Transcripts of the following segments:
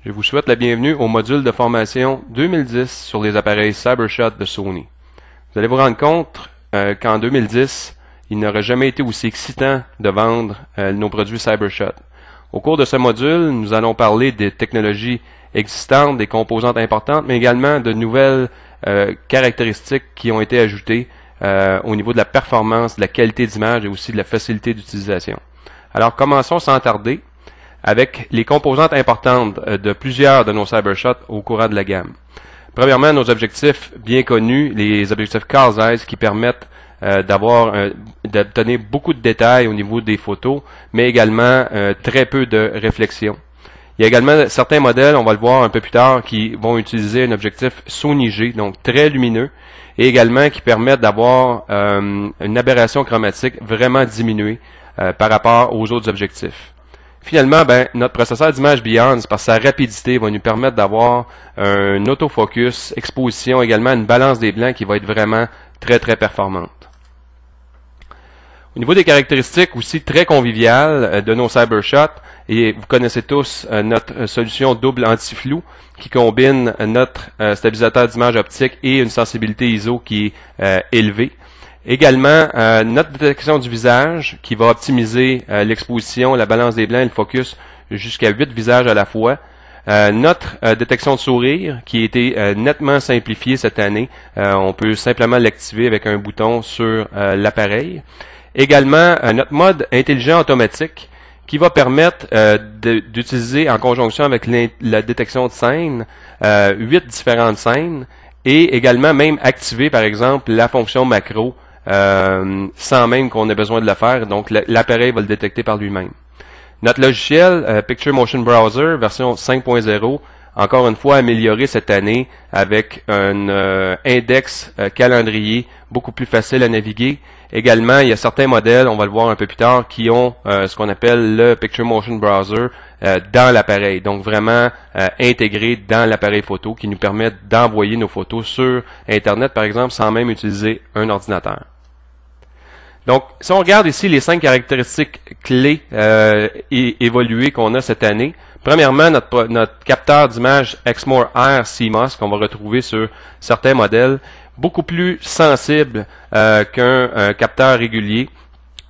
Je vous souhaite la bienvenue au module de formation 2010 sur les appareils CyberShot de Sony. Vous allez vous rendre compte qu'en 2010, il n'aurait jamais été aussi excitant de vendre nos produits CyberShot. Au cours de ce module, nous allons parler des technologies existantes, des composantes importantes, mais également de nouvelles caractéristiques qui ont été ajoutées au niveau de la performance, de la qualité d'image et aussi de la facilité d'utilisation. Alors commençons sans tarder avec les composantes importantes de plusieurs de nos CyberShot au courant de la gamme. Premièrement, nos objectifs bien connus, les objectifs Carl Zeiss qui permettent d'obtenir beaucoup de détails au niveau des photos, mais également très peu de réflexion. Il y a également certains modèles, on va le voir un peu plus tard, qui vont utiliser un objectif Sony G, donc très lumineux, et également qui permettent d'avoir une aberration chromatique vraiment diminuée par rapport aux autres objectifs. Finalement, notre processeur d'image Beyond, par sa rapidité, va nous permettre d'avoir un autofocus, exposition, également une balance des blancs qui va être vraiment très performante. Au niveau des caractéristiques aussi très conviviales de nos CyberShot, et vous connaissez tous notre solution double anti-flou qui combine notre stabilisateur d'image optique et une sensibilité ISO qui est élevée. Également, notre détection du visage qui va optimiser l'exposition, la balance des blancs et le focus jusqu'à 8 visages à la fois. Notre détection de sourire qui a été nettement simplifiée cette année. On peut simplement l'activer avec un bouton sur l'appareil. Également, notre mode intelligent automatique qui va permettre d'utiliser en conjonction avec la détection de scène 8 différentes scènes et également même activer par exemple la fonction macro sans même qu'on ait besoin de le faire. Donc l'appareil va le détecter par lui-même. Notre logiciel Picture Motion Browser version 5.0, encore une fois amélioré cette année avec un index calendrier beaucoup plus facile à naviguer. Également, il y a certains modèles, on va le voir un peu plus tard, qui ont ce qu'on appelle le Picture Motion Browser dans l'appareil. Donc vraiment intégré dans l'appareil photo qui nous permet d'envoyer nos photos sur Internet, par exemple, sans même utiliser un ordinateur. Donc, si on regarde ici les 5 caractéristiques clés évoluées qu'on a cette année, premièrement, notre capteur d'image Exmor Air CMOS qu'on va retrouver sur certains modèles, beaucoup plus sensible qu'un capteur régulier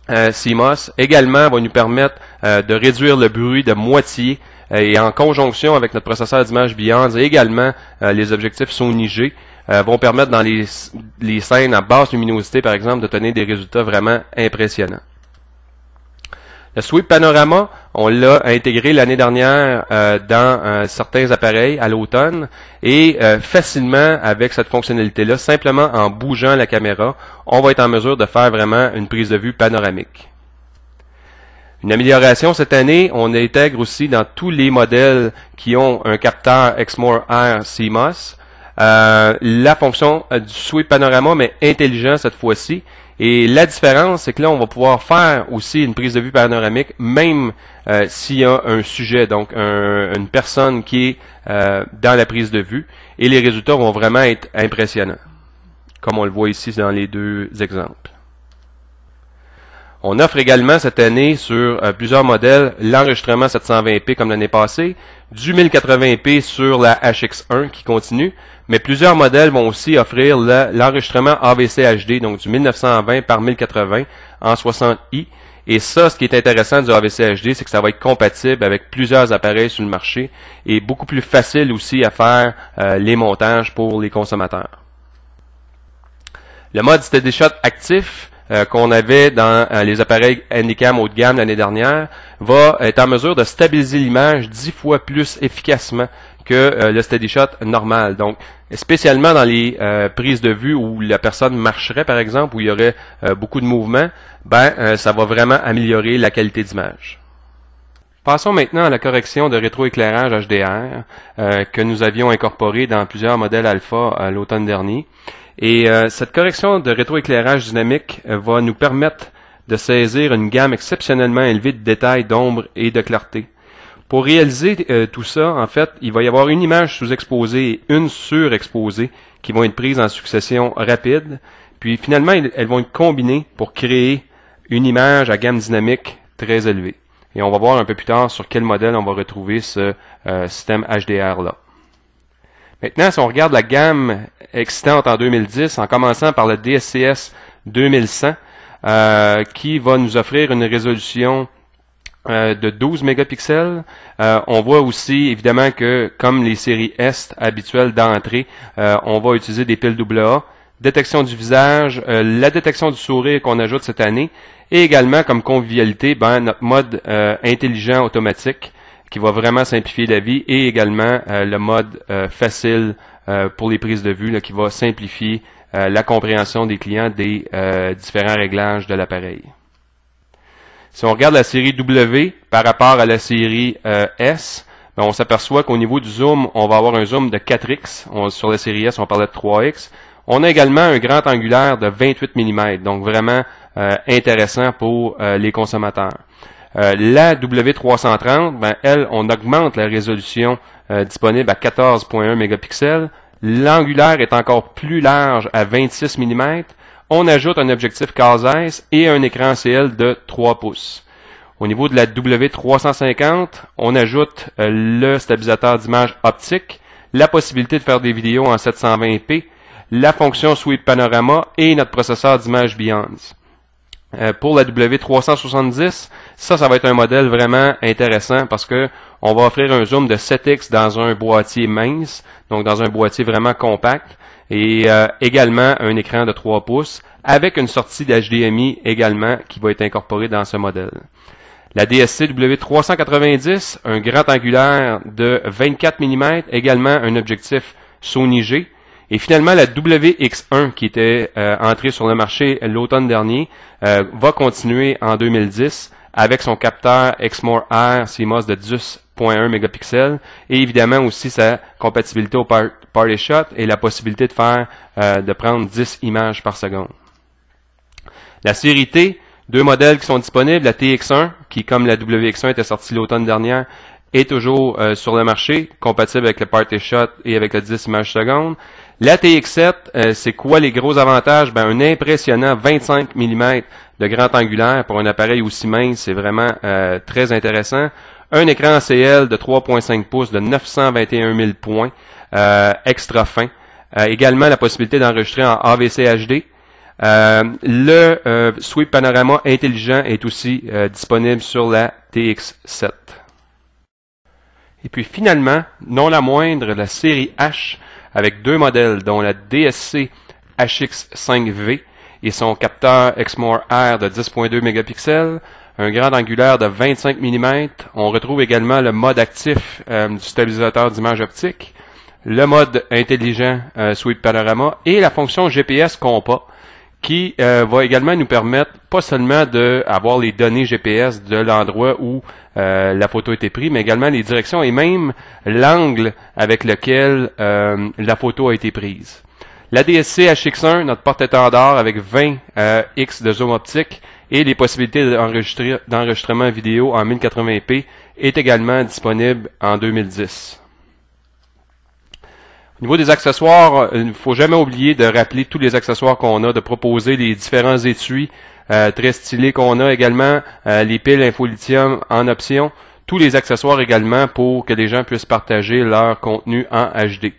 CMOS. Également, va nous permettre de réduire le bruit de moitié et en conjonction avec notre processeur d'image Beyond et également les objectifs Sony G vont permettre dans les scènes à basse luminosité, par exemple, de donner des résultats vraiment impressionnants. Le Sweep Panorama, on l'a intégré l'année dernière dans certains appareils à l'automne et facilement avec cette fonctionnalité-là, simplement en bougeant la caméra, on va être en mesure de faire vraiment une prise de vue panoramique. Une amélioration cette année, on intègre aussi dans tous les modèles qui ont un capteur Exmor Air CMOS la fonction du Sweep Panorama, mais intelligent cette fois-ci. Et la différence, c'est que là, on va pouvoir faire aussi une prise de vue panoramique, même s'il y a un sujet, donc une personne qui est dans la prise de vue. Et les résultats vont vraiment être impressionnants, comme on le voit ici dans les deux exemples. On offre également cette année sur plusieurs modèles l'enregistrement 720p comme l'année passée, du 1080p sur la HX1 qui continue, mais plusieurs modèles vont aussi offrir l'enregistrement AVC HD, donc du 1920 par 1080 en 60i. Et ça, ce qui est intéressant du AVC HD, c'est que ça va être compatible avec plusieurs appareils sur le marché et beaucoup plus facile aussi à faire les montages pour les consommateurs. Le mode Steady Shot actif, qu'on avait dans les appareils Handycam haut de gamme l'année dernière, va être en mesure de stabiliser l'image 10 fois plus efficacement que le Steady Shot normal. Donc, spécialement dans les prises de vue où la personne marcherait, par exemple, où il y aurait beaucoup de mouvement, ça va vraiment améliorer la qualité d'image. Passons maintenant à la correction de rétroéclairage HDR que nous avions incorporé dans plusieurs modèles alpha l'automne dernier. Et cette correction de rétroéclairage dynamique va nous permettre de saisir une gamme exceptionnellement élevée de détails d'ombre et de clarté. Pour réaliser tout ça, en fait, il va y avoir une image sous-exposée et une surexposée qui vont être prises en succession rapide. Puis finalement, elles vont être combinées pour créer une image à gamme dynamique très élevée. Et on va voir un peu plus tard sur quel modèle on va retrouver ce système HDR-là. Maintenant, si on regarde la gamme excitante en 2010, en commençant par le DSCS 2100, qui va nous offrir une résolution de 12 mégapixels. On voit aussi, évidemment, que comme les séries S habituelles d'entrée, on va utiliser des piles AA, détection du visage, la détection du sourire qu'on ajoute cette année, et également comme convivialité, notre mode intelligent automatique qui va vraiment simplifier la vie, et également le mode facile pour les prises de vue là, qui va simplifier la compréhension des clients des différents réglages de l'appareil. Si on regarde la série W par rapport à la série S, on s'aperçoit qu'au niveau du zoom, on va avoir un zoom de 4x. Sur la série S, on parlait de 3x. On a également un grand angulaire de 28 mm, donc vraiment intéressant pour les consommateurs. La W330, elle, on augmente la résolution disponible à 14.1 mégapixels. L'angulaire est encore plus large à 26 mm. On ajoute un objectif CASES et un écran CL de 3 pouces. Au niveau de la W350, on ajoute le stabilisateur d'image optique, la possibilité de faire des vidéos en 720p, la fonction Sweep Panorama et notre processeur d'image Beyonce. Pour la W370, ça va être un modèle vraiment intéressant parce que on va offrir un zoom de 7x dans un boîtier mince, donc dans un boîtier vraiment compact, et également un écran de 3 pouces avec une sortie d'HDMI également qui va être incorporée dans ce modèle. La DSC W390, un grand angulaire de 24 mm, également un objectif Sony G. Et finalement, la WX1 qui était entrée sur le marché l'automne dernier va continuer en 2010 avec son capteur Exmor R CMOS de 10.1 mégapixels et évidemment aussi sa compatibilité au Party Shot et la possibilité de prendre 10 images par seconde. La série T, deux modèles qui sont disponibles, la TX1 qui comme la WX1 était sortie l'automne dernier est toujours sur le marché, compatible avec le Party Shot et avec le 10 images secondes. La TX7, c'est quoi les gros avantages? Un impressionnant 25 mm de grand angulaire pour un appareil aussi mince, c'est vraiment très intéressant. Un écran CL de 3.5 pouces de 921 000 points, extra fin. Également la possibilité d'enregistrer en AVC HD. Le Sweep Panorama intelligent est aussi disponible sur la TX7. Et puis finalement, non la moindre, la série H avec deux modèles, dont la DSC HX5V et son capteur Exmor R de 10.2 mégapixels, un grand angulaire de 25 mm. On retrouve également le mode actif du stabilisateur d'image optique, le mode intelligent Sweep Panorama et la fonction GPS compas qui va également nous permettre pas seulement d'avoir les données GPS de l'endroit où la photo a été prise, mais également les directions et même l'angle avec lequel la photo a été prise. La DSC HX1, notre porte-étendard avec 20 X de zoom optique et les possibilités d'enregistrement vidéo en 1080p est également disponible en 2010. Au niveau des accessoires, il ne faut jamais oublier de rappeler tous les accessoires qu'on a, de proposer les différents étuis très stylés qu'on a également, les piles InfoLithium en option, tous les accessoires également pour que les gens puissent partager leur contenu en HD.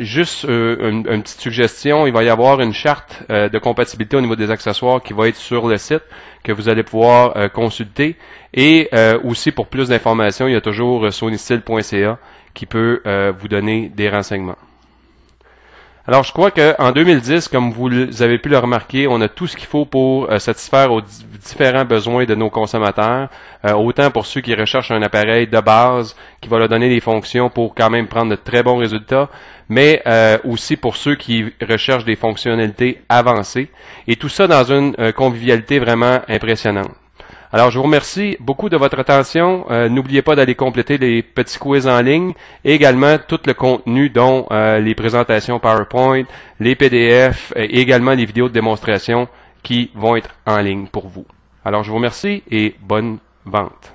Juste une petite suggestion, il va y avoir une charte de compatibilité au niveau des accessoires qui va être sur le site, que vous allez pouvoir consulter. Et aussi pour plus d'informations, il y a toujours sonystyle.ca qui peut vous donner des renseignements. Alors, je crois qu'en 2010, comme vous avez pu le remarquer, on a tout ce qu'il faut pour satisfaire aux différents besoins de nos consommateurs, autant pour ceux qui recherchent un appareil de base qui va leur donner des fonctions pour quand même prendre de très bons résultats, mais aussi pour ceux qui recherchent des fonctionnalités avancées, et tout ça dans une convivialité vraiment impressionnante. Alors, je vous remercie beaucoup de votre attention. N'oubliez pas d'aller compléter les petits quiz en ligne et également tout le contenu dont les présentations PowerPoint, les PDF et également les vidéos de démonstration qui vont être en ligne pour vous. Alors, je vous remercie et bonne vente.